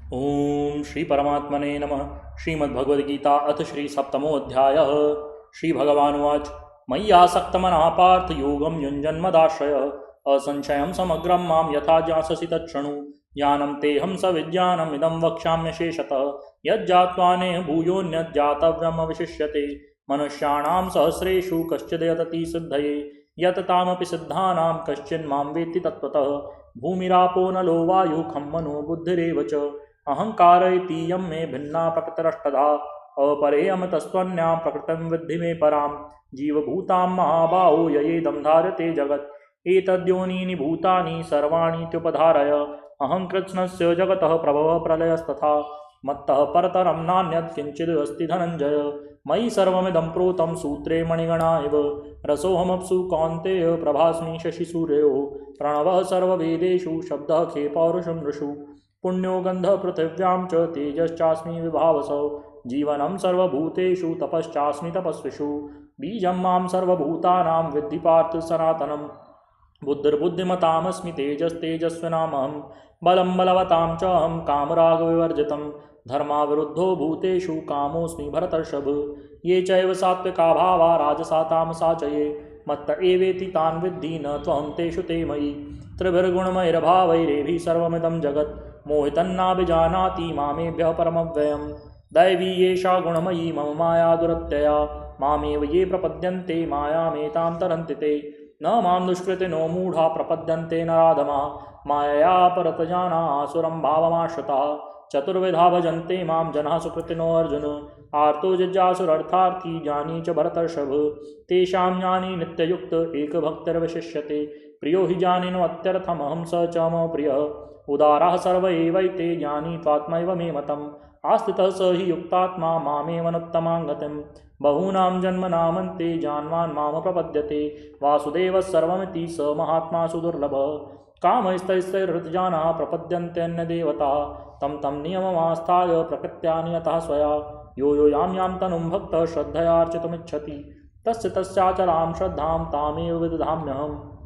ओम श्री परमात्मने नमः। श्रीमद्भगवद्गीता अथ श्री सप्तमोऽध्यायः। श्री भगवानुवाच मय्यासक्तमनः पार्थ योगं युञ्जन्मदाश्रय असंशयं समग्रं मां यथा ज्ञास्यसि तच्छृणु। ज्ञानं तेऽहं सविज्ञानमिदं वक्ष्याम्यशेषतः यज्जात्वा नेह भूयोऽन्यज्जातव्यमवशिष्यते। मनुष्याणां सहस्रेषु कश्चिद्यतति सिद्धये यततामपि सिद्धानां कश्चिन्मां वेत्ति तत्त्वतः। भूमिरापो नलो वायुः खं मनो बुद्धिरेव च अहंकार इतीयं मे भिन्ना प्रकृतिरष्टधा। अपरेयमतस्त्वन्यां प्रकृतिं विद्धि मे परां। जीवभूतां महाबाहो ययेदं धारते जगत् एतद्योनीनि भूतानि सर्वाणीत्युपधारय। अहं कृत्स्नस्य जगतः प्रभवः प्रलयस्तथा मत्तः परतरं नान्यत् किञ्चिदस्ति धनञ्जय। मयि सर्वमिदं प्रोतं सूत्रे मणिगणा इव रसोऽहमप्सु कौन्तेय प्रभास्मि शशिसूर्ययोः। प्रणवः सर्ववेदेषु शब्दः खे पौरुषं नृषु। पुण्यो गन्धः पृथिव्यां च तेजश्चास्मि विभावसौ। जीवनं सर्वभूतेषु तपश्चास्मि तपस्विषु। बीजं मां सर्वभूतानां विद्धि पार्थ सनातनं। बुद्धिर्बुद्धिमतामस्मि तेजस्तेजस्विनामहं। बलं बलवतां च अहं कामरागविवर्जितं। धर्माविरुद्धो भूतेषु कामोऽस्मि भरतर्षभ। ये चैव सात्विका भावा राजसा तामसा च ये मत्त एवेति तान् विद्धि न त्वहं तेषु ते मयि। त्रिभिर्गुणमैर्भावैरेभिः सर्वमिदं जगत् मोहितन्नाभिजानाति मामेभ्यः परमव्ययम्। दैवी एषा गुणमयी मम माया दुरत्यया मामेव ये प्रपद्यन्ते मायामेतां तरन्ति ते। न मां दुष्कृतिनो मूढा प्रपद्यन्ते नराधमा मायया परतजाना आसुरं भावमाश्रिताः। चतुर्विधा भजन्ते मां जनाः सुकृतिनो अर्जुन। आर्तो जिज्ञासुरर्थार्थी ज्ञानी च भरतर्षभ। तेषां ज्ञानी नित्ययुक्त एकभक्तिर्विशिष्यते। प्रियो हि ज्ञानिनो अत्यर्थमहं स च मम प्रियः। उदाराः सर्व एवैते ज्ञानी त्वात्मैव मे मतम्। आस्थितः स हि युक्तात्मा मामेव अनुत्तमां गतिं। बहूनां जन्मनामन्ते जानवान् माम प्रपद्यते। वासुदेवः सर्वमिति स महात्मा सुदुर्लभः। कामैस्तैस्तैर्हृतजानाः प्रपद्यन्तेऽन्यदेवताः। तं तं नियममास्थाय प्रकृत्या नियतः स्वया। यो यो यां यां तनुं भक्तः श्रद्धयार्चितुमिच्छति तस्य तस्याचलां श्रद्धां तामेव विदधाम्यहम्।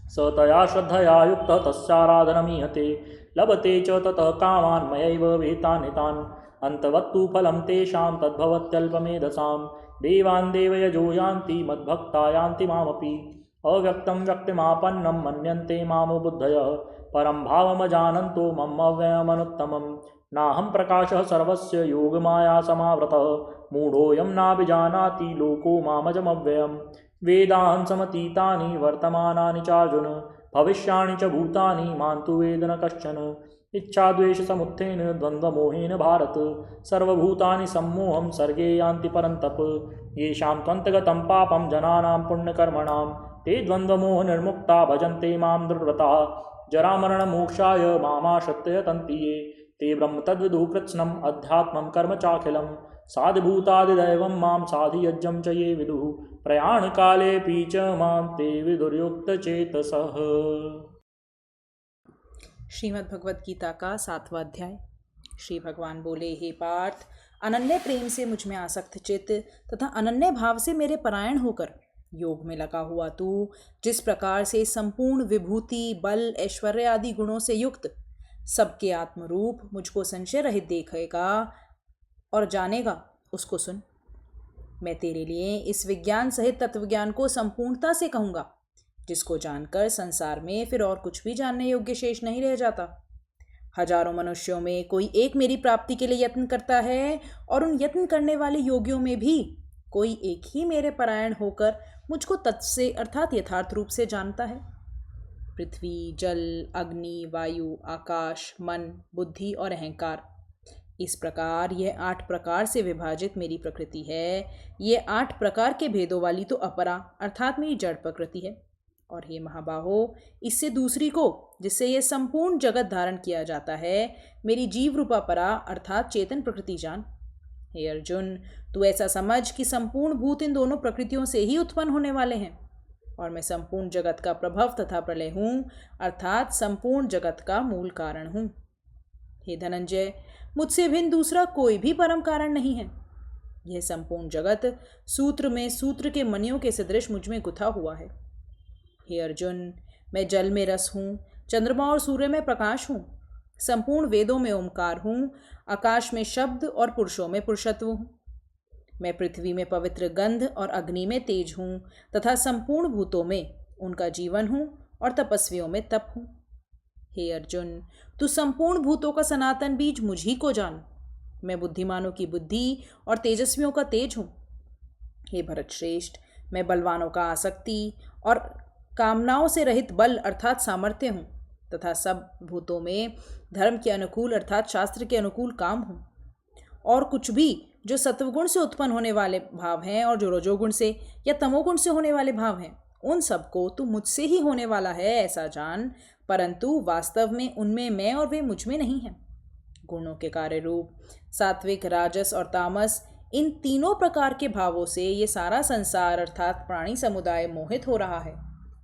स तया श्रद्धया युक्तः तस्याराधनमीहते। लभते च ततः कामान् मयैव विहितान् हितान्। अन्तवत्तु फलं तेषां तद्भवत्यल्पमेधसां। देवान् देवयजो यान्ति मद्भक्ता यान्ति मामपि। अव्यक्तं व्यक्तिमापन्नं मन्यन्ते मां बुद्धयः। परं भावमजानन्तो मम अव्ययमनुत्तमम्। नाहं प्रकाशः सर्वस्य योगमाया समावृतः। मूढोऽयं नाभिजानाति लोको मामजमव्ययम्। वेदाहं समतीतानि वर्तमानानि चार्जुन। भविष्याणि च भूतानि मां तु वेद न कश्चन। इच्छाद्वेषसमुत्थेन द्वन्द्वमोहेन भारत। सर्वभूतानि सम्मोहं सर्गे यान्ति परन्तप। येषां त्वन्तगतं पापं जनानां पुण्यकर्मणां ते द्वन्द्वमोहनिर्मुक्ता भजन्ते मां दृढव्रताः। जरामरणमोक्षाय मामाश्रित्य यतन्ति ये ते ब्रह्म तद्विदुः कृत्स्नम् अध्यात्मं कर्म चाखिलं। साधिभूतादिदैवं मां साधियज्ञं च ये विदुः प्रयाणकालेऽपि च मां ते विदुर्युक्तचेतसः। श्रीमद् भगवद गीता का 7वां अध्याय। श्री भगवान बोले, हे पार्थ, अनन्य प्रेम से मुझ में आसक्त चित्त तथा अनन्य भाव से मेरे परायण होकर योग में लगा हुआ तू जिस प्रकार से संपूर्ण विभूति बल ऐश्वर्य आदि गुणों से युक्त सबके आत्मरूप मुझको संशय रहित देखेगा और जानेगा, उसको सुन। मैं तेरे लिए इस विज्ञान सहित तत्वज्ञान को संपूर्णता से कहूँगा, जिसको जानकर संसार में फिर और कुछ भी जानने योग्य शेष नहीं रह जाता। हजारों मनुष्यों में कोई एक मेरी प्राप्ति के लिए यत्न करता है और उन यत्न करने वाले योगियों में भी कोई एक ही मेरे परायण होकर मुझको तत्व से अर्थात यथार्थ रूप से जानता है। पृथ्वी, जल, अग्नि, वायु, आकाश, मन, बुद्धि और अहंकार, इस प्रकार यह 8 प्रकार से विभाजित मेरी प्रकृति है। ये 8 प्रकार के भेदों वाली तो अपरा अर्थात मेरी जड़ प्रकृति है। और हे महाबाहो, इससे दूसरी को जिससे यह संपूर्ण जगत धारण किया जाता है, मेरी जीव रूपा परा अर्थात चेतन प्रकृति जान। हे अर्जुन, तू ऐसा समझ कि संपूर्ण भूत इन दोनों प्रकृतियों से ही उत्पन्न होने वाले हैं और मैं संपूर्ण जगत का प्रभव तथा प्रलय हूँ अर्थात संपूर्ण जगत का मूल कारण हूँ। हे धनंजय, मुझसे भिन्न दूसरा कोई भी परम कारण नहीं है। यह संपूर्ण जगत सूत्र में सूत्र के मणियों के सदृश मुझ में गुथा हुआ है। हे अर्जुन, मैं जल में रस हूँ, चंद्रमा और सूर्य में प्रकाश हूँ, संपूर्ण वेदों में ओमकार हूँ, आकाश में शब्द और पुरुषों में पुरुषत्व हूँ। मैं पृथ्वी में पवित्र गंध और अग्नि में तेज हूँ तथा संपूर्ण भूतों में उनका जीवन हूँ और तपस्वियों में तप हूँ। हे अर्जुन, तू संपूर्ण भूतों का सनातन बीज मुझ ही को जान। मैं बुद्धिमानों की बुद्धि और तेजस्वियों का तेज हूँ। हे भरत श्रेष्ठ, मैं बलवानों का आसक्ति और कामनाओं से रहित बल अर्थात सामर्थ्य हूँ तथा सब भूतों में धर्म के अनुकूल अर्थात शास्त्र के अनुकूल काम हूँ। और कुछ भी जो सत्वगुण से उत्पन्न होने वाले भाव हैं और जो रजोगुण से या तमोगुण से होने वाले भाव हैं, उन सबको तू मुझसे ही होने वाला है ऐसा जान, परंतु वास्तव में उनमें मैं और वे मुझ में नहीं हैं। गुणों के कार्य रूप सात्विक, राजस और तामस, इन तीनों प्रकार के भावों से ये सारा संसार अर्थात प्राणी समुदाय मोहित हो रहा है।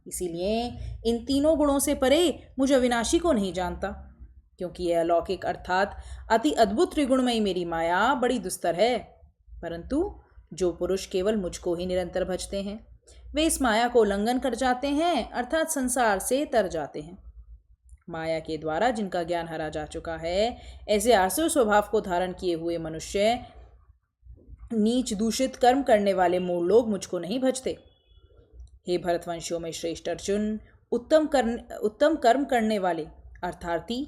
इसीलिए इन तीनों गुणों से परे मुझ अविनाशी को नहीं जानता, क्योंकि यह अलौकिक अर्थात अति अद्भुत त्रिगुणमयी मेरी माया बड़ी दुस्तर है। परंतु जो पुरुष केवल मुझको ही निरंतर भजते हैं, वे इस माया को उल्लंघन कर जाते हैं अर्थात संसार से तर जाते हैं। माया के द्वारा जिनका ज्ञान हरा जा चुका है, ऐसे आसुर स्वभाव को धारण किए हुए मनुष्य, नीच दूषित कर्म करने वाले मूढ़ लोग मुझको नहीं भजते। हे भरतवंशियों में श्रेष्ठ अर्जुन, उत्तम कर्म करने वाले अर्थार्थी,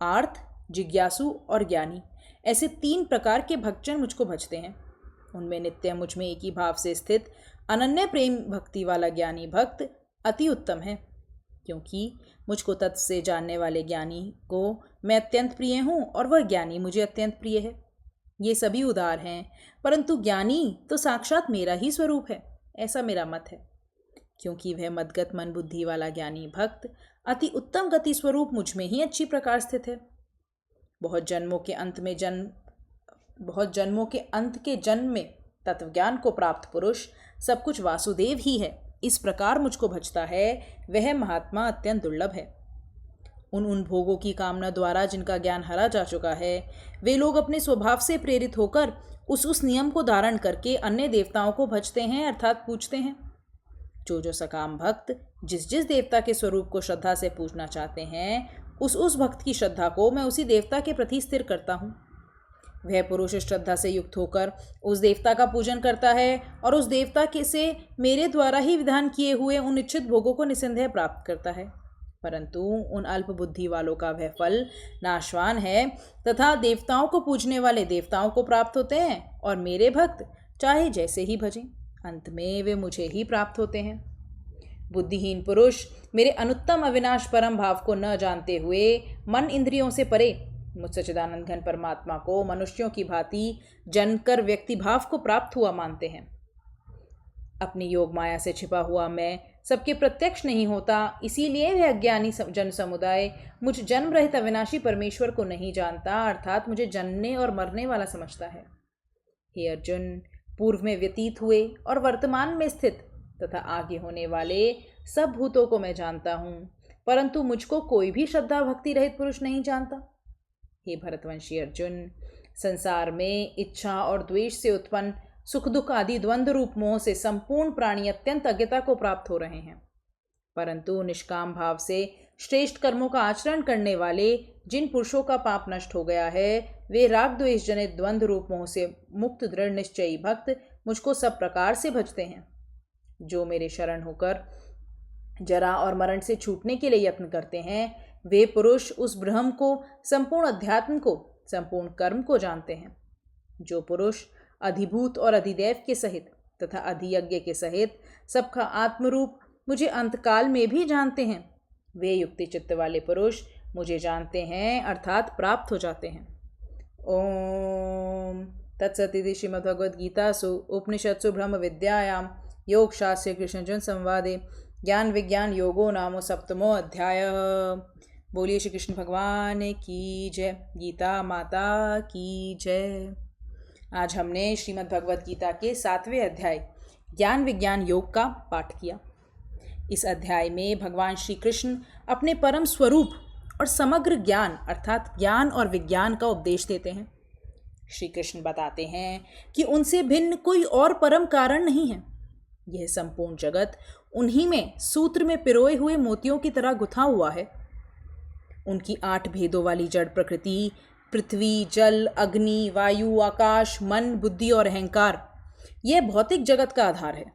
आर्थ, जिज्ञासु और ज्ञानी, ऐसे 3 प्रकार के भक्तजन मुझको भजते हैं। उनमें नित्य मुझ में एक ही भाव से स्थित अनन्य प्रेम भक्ति वाला ज्ञानी भक्त अति उत्तम है, क्योंकि मुझको तत्व से जानने वाले ज्ञानी को मैं अत्यंत प्रिय हूँ और वह ज्ञानी मुझे अत्यंत प्रिय है। ये सभी उदार हैं, परंतु ज्ञानी तो साक्षात मेरा ही स्वरूप है, ऐसा मेरा मत है। क्योंकि वह मदगत मन बुद्धि वाला ज्ञानी भक्त अति उत्तम गति स्वरूप मुझ में ही अच्छी प्रकार स्थित है। बहुत जन्मों के अंत के जन्म में तत्वज्ञान को प्राप्त पुरुष सब कुछ वासुदेव ही है, इस प्रकार मुझको भजता है, वह महात्मा अत्यंत दुर्लभ है। उन भोगों की कामना द्वारा जिनका ज्ञान हरा जा चुका है, वे लोग अपने स्वभाव से प्रेरित होकर उस नियम को धारण करके अन्य देवताओं को भजते हैं अर्थात पूजते हैं। जो सकाम भक्त जिस देवता के स्वरूप को श्रद्धा से पूजना चाहते हैं, उस भक्त की श्रद्धा को मैं उसी देवता के प्रति स्थिर करता हूँ। वह पुरुष श्रद्धा से युक्त होकर उस देवता का पूजन करता है और उस देवता के से मेरे द्वारा ही विधान किए हुए उन इच्छित भोगों को निसंदेह प्राप्त करता है। परंतु उन अल्प बुद्धि वालों का वह फल नाशवान है तथा देवताओं को पूजने वाले देवताओं को प्राप्त होते हैं और मेरे भक्त चाहे जैसे ही भजें, अंत में वे मुझे ही प्राप्त होते हैं। बुद्धिहीन पुरुष मेरे अनुत्तम अविनाश परम भाव को न जानते हुए मन इंद्रियों से परे मुझ सच्चिदानंद घन परमात्मा को मनुष्यों की भांति जनकर व्यक्ति भाव को प्राप्त हुआ मानते हैं। अपनी योग माया से छिपा हुआ मैं सबके प्रत्यक्ष नहीं होता, इसीलिए वह अज्ञानी जन समुदाय मुझ जन्म रहित अविनाशी परमेश्वर को नहीं जानता अर्थात मुझे जन्मने और मरने वाला समझता है। हे अर्जुन, पूर्व में व्यतीत हुए और वर्तमान में स्थित तथा आगे होने वाले सब भूतों को मैं जानता हूँ, परंतु मुझको कोई भी श्रद्धा भक्ति रहित पुरुष नहीं जानता। हे भरतवंशी अर्जुन, संसार में इच्छा और द्वेष से उत्पन्न सुख दुख आदि द्वंद्व रूप मोह से संपूर्ण प्राणी अत्यंत अज्ञता को प्राप्त हो रहे हैं, परंतु निष्काम भाव से श्रेष्ठ कर्मों का आचरण करने वाले जिन पुरुषों का पाप नष्ट हो गया है, वे राग द्वेष जनित द्वंद्व रूप मोह से मुक्त दृढ़ निश्चयी भक्त मुझको सब प्रकार से भजते हैं। जो मेरे शरण होकर जरा और मरण से छूटने के लिए यत्न करते हैं, वे पुरुष उस ब्रह्म को, संपूर्ण अध्यात्म को, संपूर्ण कर्म को जानते हैं। जो पुरुष अधिभूत और अधिदैव के सहित तथा अधियज्ञ के सहित सबका आत्मरूप मुझे अंतकाल में भी जानते हैं, वे युक्ति चित्त वाले पुरुष मुझे जानते हैं अर्थात प्राप्त हो जाते हैं। ओम तत्सदिति श्रीमद्भगवद्गीतासु उपनिषत्सु ब्रह्म विद्यायां योग शास्त्रे कृष्ण अर्जुन संवादे ज्ञान विज्ञान योगो नामो सप्तमो अध्याय। बोलिए श्री कृष्ण भगवान की जय, गीता माता की जय। आज हमने श्रीमद् भगवद गीता के 7वें अध्याय ज्ञान विज्ञान योग का पाठ किया। इस अध्याय में भगवान श्री कृष्ण अपने परम स्वरूप और समग्र ज्ञान अर्थात ज्ञान और विज्ञान का उपदेश देते हैं। श्री कृष्ण बताते हैं कि उनसे भिन्न कोई और परम कारण नहीं है। यह संपूर्ण जगत उन्हीं में सूत्र में पिरोए हुए मोतियों की तरह गुथा हुआ है। उनकी 8 भेदों वाली जड़ प्रकृति, पृथ्वी, जल, अग्नि, वायु, आकाश, मन, बुद्धि और अहंकार, यह भौतिक जगत का आधार है।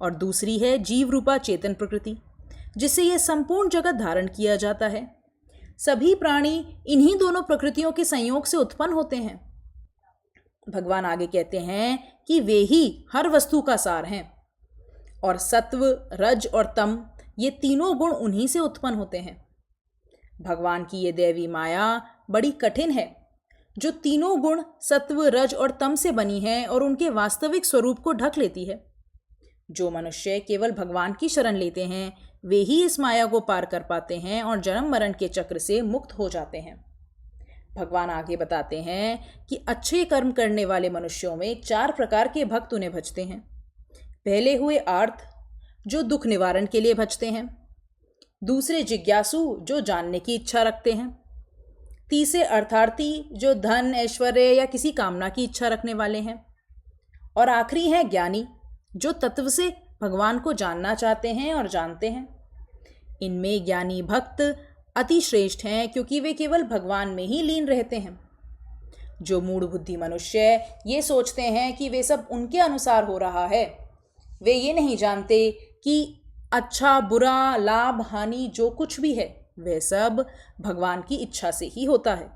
और दूसरी है जीव रूपा चेतन प्रकृति, जिससे यह संपूर्ण जगत धारण किया जाता है। सभी प्राणी इन्हीं दोनों प्रकृतियों के संयोग से उत्पन्न होते हैं। भगवान आगे कहते हैं कि वे ही हर वस्तु का सार हैं, और सत्व, रज और तम, ये तीनों गुण उन्हीं से उत्पन्न होते हैं। भगवान की ये दैवी माया बड़ी कठिन है, जो तीनों गुण सत्व, रज और तम से बनी है और उनके वास्तविक स्वरूप को ढक लेती है। जो मनुष्य केवल भगवान की शरण लेते हैं, वे ही इस माया को पार कर पाते हैं और जन्म मरण के चक्र से मुक्त हो जाते हैं। भगवान आगे बताते हैं कि अच्छे कर्म करने वाले मनुष्यों में 4 प्रकार के भक्त उन्हें भजते हैं। पहले हुए आर्त, जो दुख निवारण के लिए भजते हैं। दूसरे जिज्ञासु, जो जानने की इच्छा रखते हैं। तीसरे अर्थार्थी, जो धन, ऐश्वर्य या किसी कामना की इच्छा रखने वाले हैं। और आखिरी हैं ज्ञानी, जो तत्व से भगवान को जानना चाहते हैं और जानते हैं। इनमें ज्ञानी भक्त अति श्रेष्ठ हैं, क्योंकि वे केवल भगवान में ही लीन रहते हैं। जो मूढ़ बुद्धि मनुष्य ये सोचते हैं कि वे सब उनके अनुसार हो रहा है, वे ये नहीं जानते कि अच्छा बुरा, लाभ हानि जो कुछ भी है, वह सब भगवान की इच्छा से ही होता है।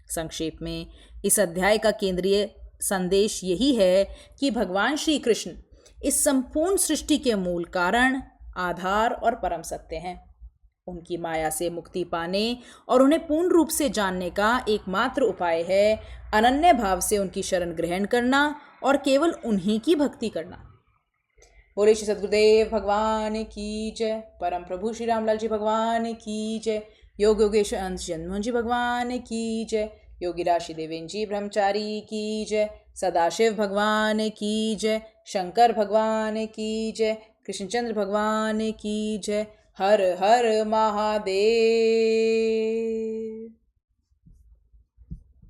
संक्षेप में इस अध्याय का केंद्रीय संदेश यही है कि भगवान श्री कृष्ण इस संपूर्ण सृष्टि के मूल कारण, आधार और परम सत्य हैं। उनकी माया से मुक्ति पाने और उन्हें पूर्ण रूप से जानने का एकमात्र उपाय है अनन्य भाव से उनकी शरण ग्रहण करना और केवल उन्हीं की भक्ति करना। बोले श्री सद्गुरुदेव भगवान की जय। परम प्रभु श्री रामलाल जी भगवान की जय। योग योगेश्वर अंश जन्मोहन जी भगवान की जय। योगी राशि देवेन जी ब्रह्मचारी की जय। सदाशिव भगवान की जय। शंकर भगवान की जय। कृष्णचंद्र भगवान की जय। हर हर महादेव।